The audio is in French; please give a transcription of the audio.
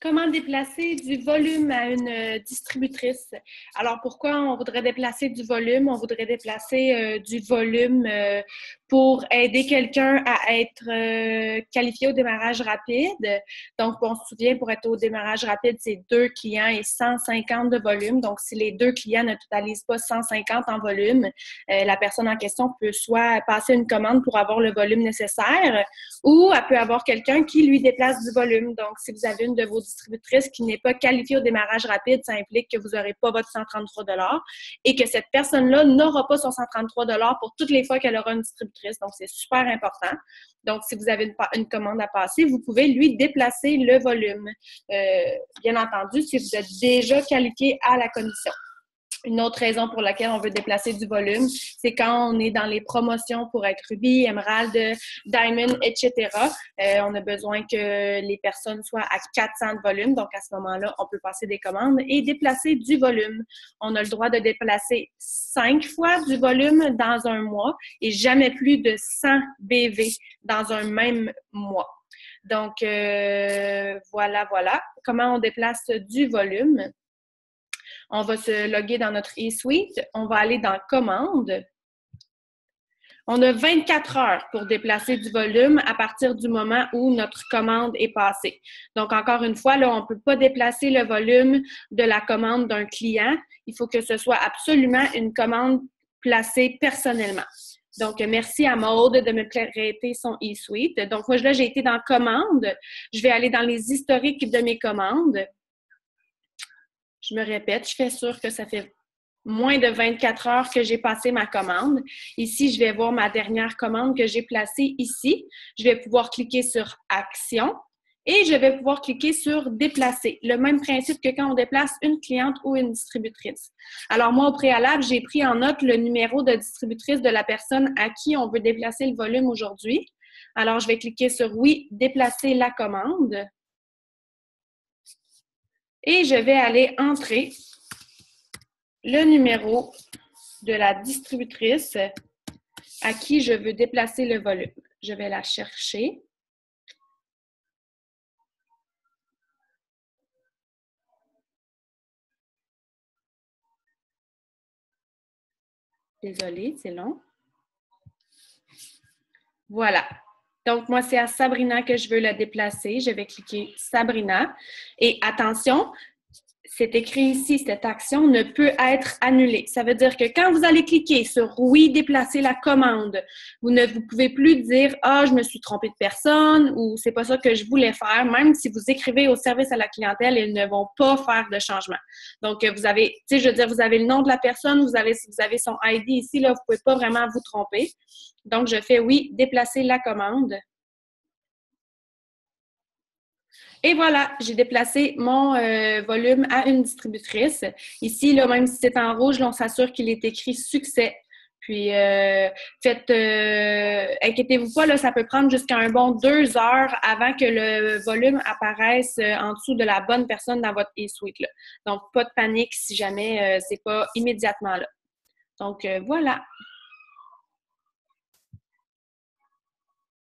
Comment déplacer du volume à une distributrice? Alors, pourquoi on voudrait déplacer du volume? On voudrait déplacer du volume pour aider quelqu'un à être qualifié au démarrage rapide. Donc, on se souvient, pour être au démarrage rapide, c'est 2 clients et 150 de volume. Donc, si les 2 clients ne totalisent pas 150 en volume, la personne en question peut soit passer une commande pour avoir le volume nécessaire ou elle peut avoir quelqu'un qui lui déplace du volume. Donc, si vous avez une de vos distributrices qui n'est pas qualifiée au démarrage rapide, ça implique que vous n'aurez pas votre 133 $ et que cette personne-là n'aura pas son 133 $ pour toutes les fois qu'elle aura une distributrice. Donc, c'est super important. Donc, si vous avez une commande à passer, vous pouvez lui déplacer le volume. Bien entendu, si vous êtes déjà qualifié à la commission. Une autre raison pour laquelle on veut déplacer du volume, c'est quand on est dans les promotions pour être Ruby, Emerald, Diamond, etc. On a besoin que les personnes soient à 400 de volume. Donc, à ce moment-là, on peut passer des commandes et déplacer du volume. On a le droit de déplacer 5 fois du volume dans un mois et jamais plus de 100 BV dans un même mois. Donc, voilà. Comment on déplace du volume? On va se loguer dans notre eSuite. On va aller dans « Commandes ». On a 24 heures pour déplacer du volume à partir du moment où notre commande est passée. Donc, encore une fois, là, on ne peut pas déplacer le volume de la commande d'un client. Il faut que ce soit absolument une commande placée personnellement. Donc, merci à Maude de me prêter son eSuite. Donc, moi, là, j'ai été dans « Commandes ». Je vais aller dans les historiques de mes commandes. Je me répète, je fais sûr que ça fait moins de 24 heures que j'ai passé ma commande. Ici, je vais voir ma dernière commande que j'ai placée ici. Je vais pouvoir cliquer sur « Action » et je vais pouvoir cliquer sur « Déplacer ». Le même principe que quand on déplace une cliente ou une distributrice. Alors moi, au préalable, j'ai pris en note le numéro de distributrice de la personne à qui on veut déplacer le volume aujourd'hui. Alors, je vais cliquer sur « Oui, déplacer la commande ». Et je vais aller entrer le numéro de la distributrice à qui je veux déplacer le volume. Je vais la chercher. Désolée, c'est long. Voilà. Donc, moi, c'est à Sabrina que je veux la déplacer. Je vais cliquer Sabrina. Et attention, c'est écrit ici, cette action ne peut être annulée. Ça veut dire que quand vous allez cliquer sur « Oui, déplacer la commande », vous ne vous pouvez plus dire « Ah, je me suis trompée de personne » ou « C'est pas ça que je voulais faire ». Même si vous écrivez au service à la clientèle, ils ne vont pas faire de changement. Donc, vous avez, tu sais, je veux dire, vous avez le nom de la personne, vous avez son ID ici, là, vous pouvez pas vraiment vous tromper. Donc, je fais « Oui, déplacer la commande ». Et voilà, j'ai déplacé mon volume à une distributrice. Ici, là, même si c'est en rouge, là, on s'assure qu'il est écrit « Succès ». Puis, inquiétez-vous pas, là, ça peut prendre jusqu'à un bon 2 heures avant que le volume apparaisse en dessous de la bonne personne dans votre eSuite. Donc, pas de panique si jamais c'est pas immédiatement là. Donc, voilà.